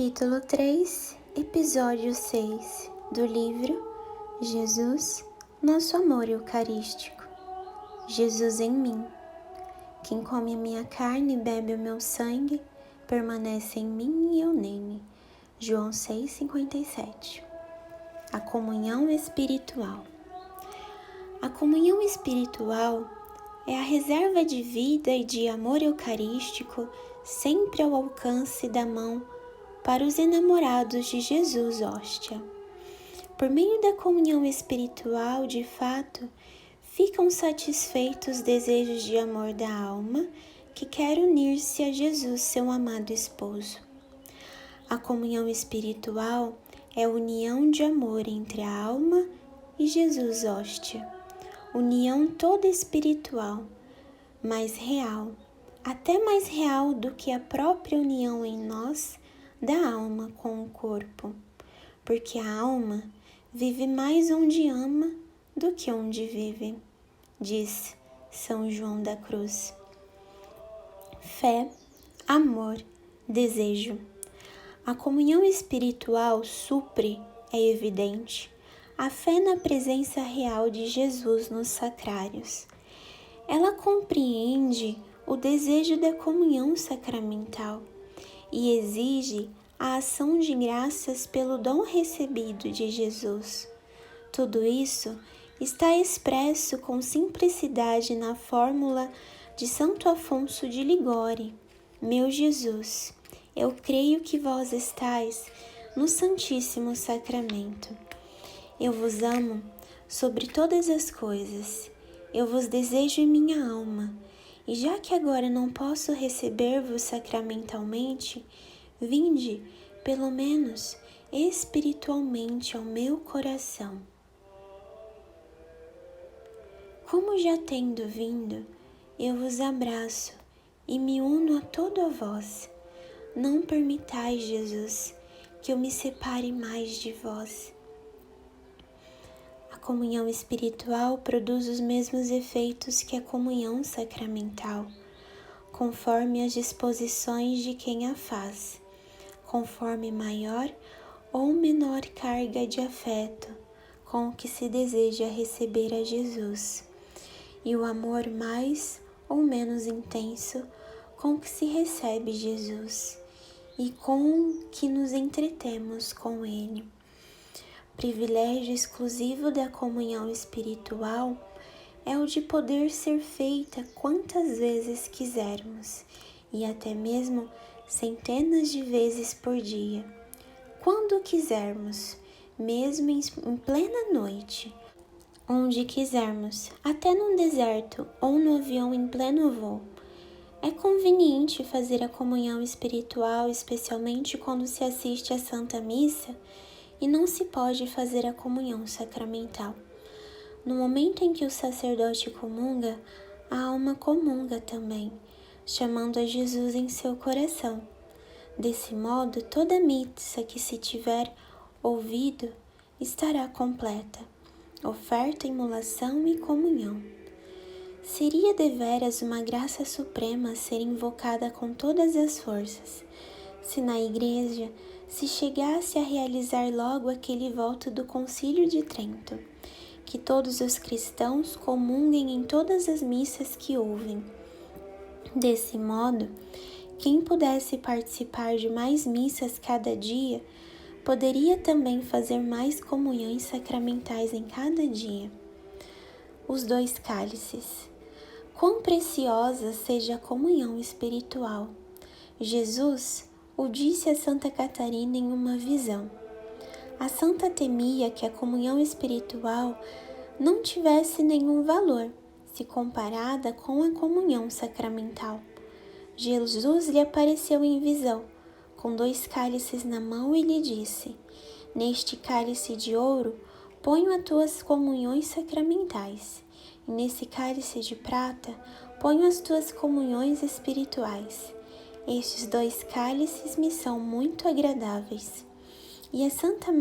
Capítulo 3, Episódio 6 do livro Jesus, Nosso Amor Eucarístico. Jesus em mim. Quem come a minha carne e bebe o meu sangue, permanece em mim e eu nele. João 6,57. A comunhão espiritual. A comunhão espiritual é a reserva de vida e de amor eucarístico sempre ao alcance da mão para os enamorados de Jesus hóstia. Por meio da comunhão espiritual, de fato, ficam satisfeitos os desejos de amor da alma que quer unir-se a Jesus, seu amado esposo. A comunhão espiritual é a união de amor entre a alma e Jesus hóstia. União toda espiritual, mais real, até mais real do que a própria união em nós da alma com o corpo, porque a alma vive mais onde ama do que onde vive, diz São João da Cruz. Fé, amor, desejo. A comunhão espiritual supre, é evidente, a fé na presença real de Jesus nos sacrários. Ela compreende o desejo da comunhão sacramental e exige a ação de graças pelo dom recebido de Jesus. Tudo isso está expresso com simplicidade na fórmula de Santo Afonso de Ligório: Meu Jesus, eu creio que vós estais no Santíssimo Sacramento. Eu vos amo sobre todas as coisas, eu vos desejo em minha alma, e já que agora não posso receber-vos sacramentalmente, vinde, pelo menos, espiritualmente ao meu coração. Como já tendo vindo, eu vos abraço e me uno a toda vós. Não permitais, Jesus, que eu me separe mais de vós. A comunhão espiritual produz os mesmos efeitos que a comunhão sacramental, conforme as disposições de quem a faz, conforme maior ou menor carga de afeto com que se deseja receber a Jesus, e o amor mais ou menos intenso com que se recebe Jesus e com que nos entretemos com Ele. Privilégio exclusivo da comunhão espiritual é o de poder ser feita quantas vezes quisermos, e até mesmo centenas de vezes por dia, quando quisermos, mesmo em plena noite, onde quisermos, até num deserto ou no avião em pleno voo. É conveniente fazer a comunhão espiritual, especialmente quando se assiste à Santa Missa e não se pode fazer a comunhão sacramental. No momento em que o sacerdote comunga, a alma comunga também, chamando a Jesus em seu coração. Desse modo, toda missa que se tiver ouvido estará completa, oferta, imolação e comunhão. Seria deveras uma graça suprema ser invocada com todas as forças, se na Igreja se chegasse a realizar logo aquele voto do Concílio de Trento, que todos os cristãos comunguem em todas as missas que ouvem. Desse modo, quem pudesse participar de mais missas cada dia, poderia também fazer mais comunhões sacramentais em cada dia. Os dois cálices. Quão preciosa seja a comunhão espiritual! Jesus o disse a Santa Catarina em uma visão. A santa temia que a comunhão espiritual não tivesse nenhum valor se comparada com a comunhão sacramental. Jesus lhe apareceu em visão, com dois cálices na mão, e lhe disse: Neste cálice de ouro ponho as tuas comunhões sacramentais, e nesse cálice de prata ponho as tuas comunhões espirituais. Estes dois cálices me são muito agradáveis. E a Santa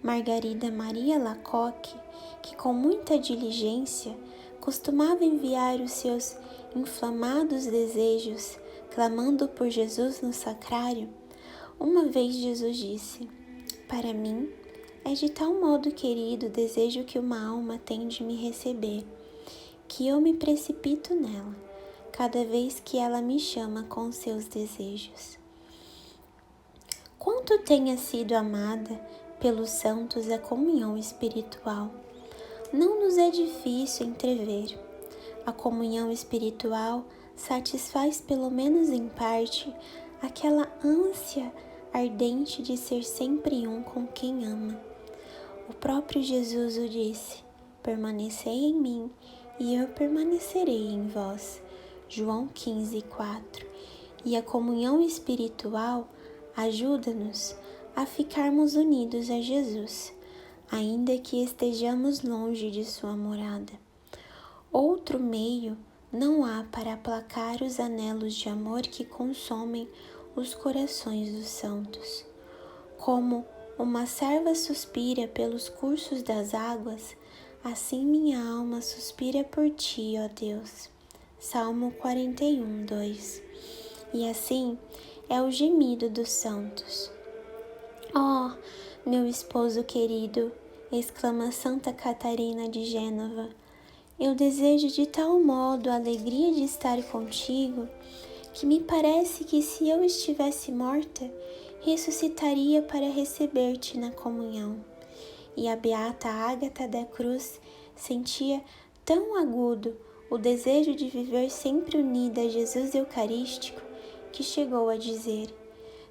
Margarida Maria Lacoque, que com muita diligência costumava enviar os seus inflamados desejos, clamando por Jesus no sacrário, Uma vez Jesus disse: "Para mim, é de tal modo querido o desejo que uma alma tem de me receber, que eu me precipito nela, cada vez que ela me chama com seus desejos." Quanto tenha sido amada pelos santos a comunhão espiritual, não nos é difícil entrever. A comunhão espiritual satisfaz, pelo menos em parte, aquela ânsia ardente de ser sempre um com quem ama. O próprio Jesus o disse: "Permanecei em mim e eu permanecerei em vós." João 15:4. E a comunhão espiritual ajuda-nos a ficarmos unidos a Jesus, ainda que estejamos longe de sua morada. Outro meio não há para aplacar os anelos de amor que consomem os corações dos santos. Como uma serva suspira pelos cursos das águas, assim minha alma suspira por ti, ó Deus. Salmo 41:2. E assim é o gemido dos santos. "Oh, meu esposo querido", exclama Santa Catarina de Gênova, "eu desejo de tal modo a alegria de estar contigo, que me parece que se eu estivesse morta, ressuscitaria para receber-te na comunhão." E a beata Ágata da Cruz sentia tão agudo o desejo de viver sempre unida a Jesus Eucarístico, que chegou a dizer: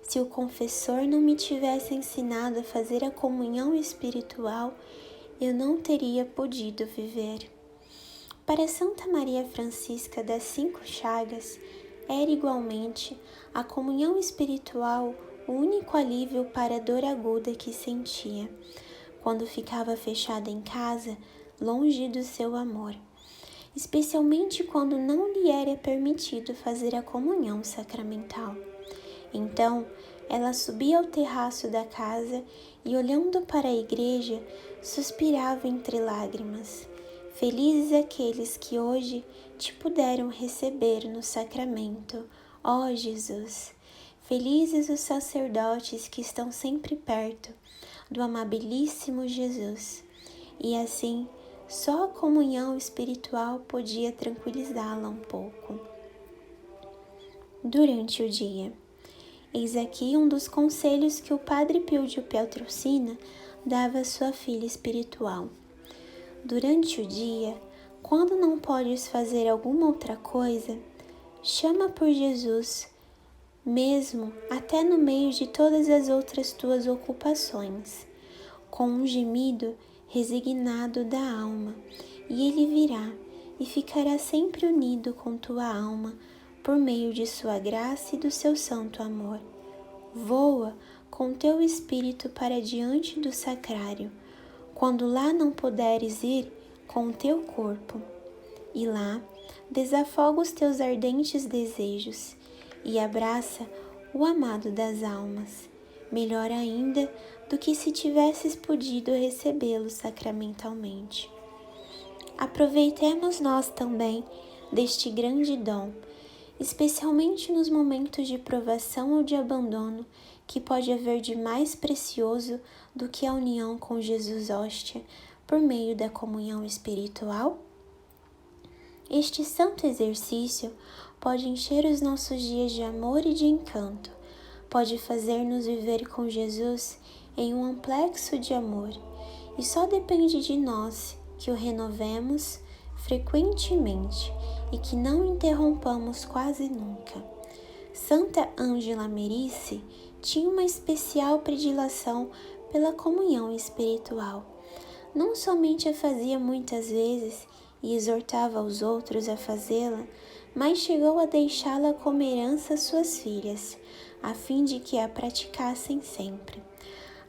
"Se o confessor não me tivesse ensinado a fazer a comunhão espiritual, eu não teria podido viver." Para Santa Maria Francisca das Cinco Chagas, era igualmente a comunhão espiritual o único alívio para a dor aguda que sentia, quando ficava fechada em casa, longe do seu amor, especialmente quando não lhe era permitido fazer a comunhão sacramental. Então, ela subia ao terraço da casa e, olhando para a igreja, suspirava entre lágrimas: "Felizes aqueles que hoje te puderam receber no sacramento, ó Jesus! Felizes os sacerdotes que estão sempre perto do amabilíssimo Jesus." E assim, só a comunhão espiritual podia tranquilizá-la um pouco. Durante o dia. Eis aqui um dos conselhos que o Padre Pio de Pietrelcina dava à sua filha espiritual. Durante o dia, quando não podes fazer alguma outra coisa, chama por Jesus, mesmo até no meio de todas as outras tuas ocupações, com um gemido resignado da alma, e ele virá e ficará sempre unido com tua alma por meio de sua graça e do seu santo amor. Voa com teu espírito para diante do sacrário, quando lá não puderes ir com o teu corpo, e lá desafoga os teus ardentes desejos e abraça o amado das almas, melhor ainda do que se tivesses podido recebê-lo sacramentalmente. Aproveitemos nós também deste grande dom, especialmente nos momentos de provação ou de abandono, que pode haver de mais precioso do que a união com Jesus hóstia por meio da comunhão espiritual? Este santo exercício pode encher os nossos dias de amor e de encanto, pode fazer-nos viver com Jesus em um amplexo de amor, e só depende de nós que o renovemos frequentemente e que não interrompamos quase nunca. Santa Ângela Merici tinha uma especial predileção pela comunhão espiritual. Não somente a fazia muitas vezes e exortava os outros a fazê-la, mas chegou a deixá-la como herança às suas filhas, a fim de que a praticassem sempre.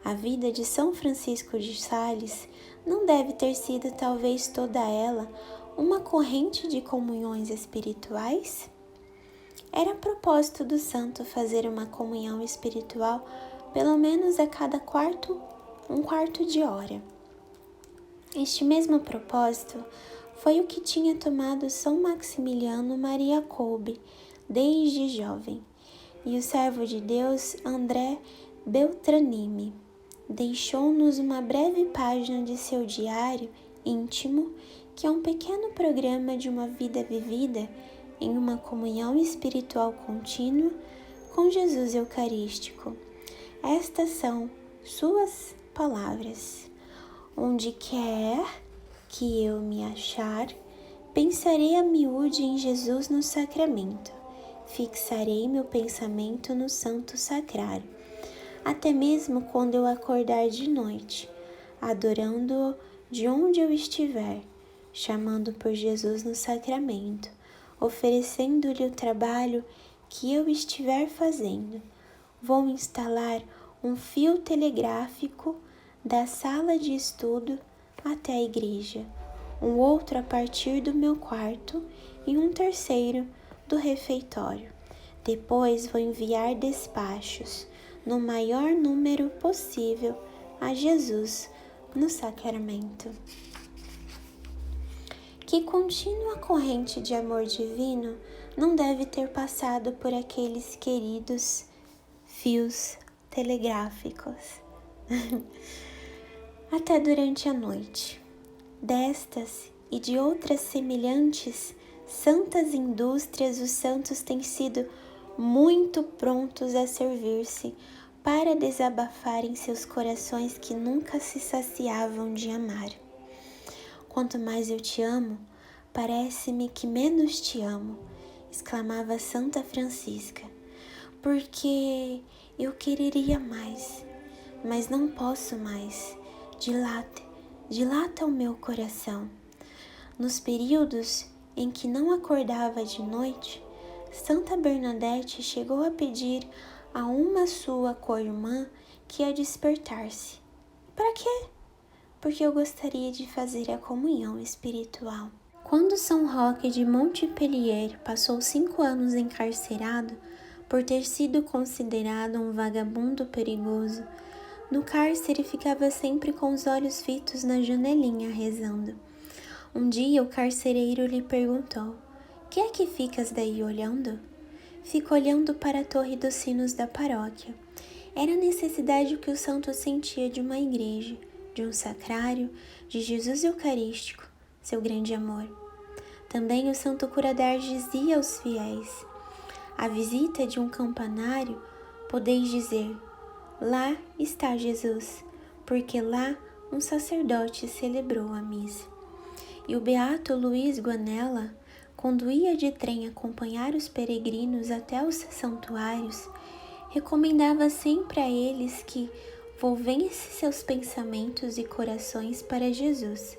A vida de São Francisco de Sales não deve ter sido talvez toda ela uma corrente de comunhões espirituais? Era propósito do santo fazer uma comunhão espiritual pelo menos a cada um quarto de hora. Este mesmo propósito foi o que tinha tomado São Maximiliano Maria Kolbe desde jovem. e o servo de Deus André Beltranimi deixou-nos uma breve página de seu diário íntimo, que é um pequeno programa de uma vida vivida em uma comunhão espiritual contínua com Jesus Eucarístico. Estas são suas palavras: onde quer que eu me achar, pensarei a miúde em Jesus no sacramento. Fixarei meu pensamento no santo sacrário, até mesmo quando eu acordar de noite, adorando-o de onde eu estiver, chamando por Jesus no sacramento, oferecendo-lhe o trabalho que eu estiver fazendo. Vou instalar um fio telegráfico da sala de estudo até a igreja, um outro a partir do meu quarto e um terceiro do refeitório. Depois vou enviar despachos no maior número possível a Jesus no sacramento. Que contínua corrente de amor divino não deve ter passado por aqueles queridos fios telegráficos até durante a noite. Destas e de outras semelhantes santas indústrias, os santos têm sido muito prontos a servir-se para desabafar em seus corações que nunca se saciavam de amar. Quanto mais eu te amo, parece-me que menos te amo, exclamava Santa Francisca, porque eu quereria mais, mas não posso mais. Dilata o meu coração. Nos períodos em que não acordava de noite, Santa Bernadette chegou a pedir a uma sua co-irmã que a despertasse. Para quê? Porque eu gostaria de fazer a comunhão espiritual. Quando São Roque de Montpellier passou 5 anos encarcerado por ter sido considerado um vagabundo perigoso, no cárcere ficava sempre com os olhos fitos na janelinha rezando. Um dia o carcereiro lhe perguntou: "Que é que ficas daí olhando?" "Fico olhando para a torre dos sinos da paróquia." Era a necessidade que o santo sentia de uma igreja, de um sacrário, de Jesus Eucarístico, seu grande amor. Também o santo curador dizia aos fiéis: "À visita de um campanário, podeis dizer: lá está Jesus, porque lá um sacerdote celebrou a missa." E o beato Luiz Guanella quando ia de trem acompanhar os peregrinos até os santuários, recomendava sempre a eles que volvessem seus pensamentos e corações para Jesus,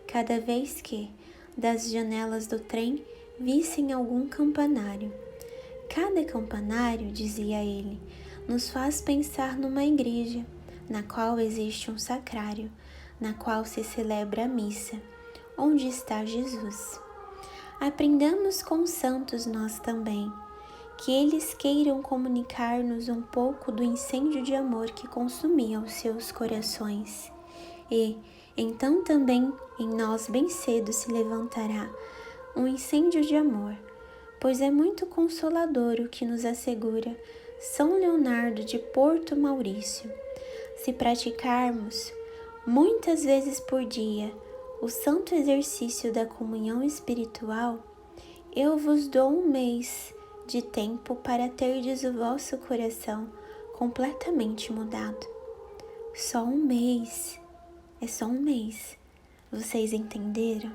cada vez que, das janelas do trem, vissem algum campanário. Cada campanário, dizia ele, nos faz pensar numa igreja, na qual existe um sacrário, na qual se celebra a missa, onde está Jesus. Aprendamos com os santos nós também, que eles queiram comunicar-nos um pouco do incêndio de amor que consumia os seus corações. E, então também em nós bem cedo se levantará um incêndio de amor, pois é muito consolador o que nos assegura São Leonardo de Porto Maurício. Se praticarmos muitas vezes por dia o santo exercício da comunhão espiritual, eu vos dou 1 mês de tempo para terdes o vosso coração completamente mudado. Só 1 mês, é só 1 mês. Vocês entenderam?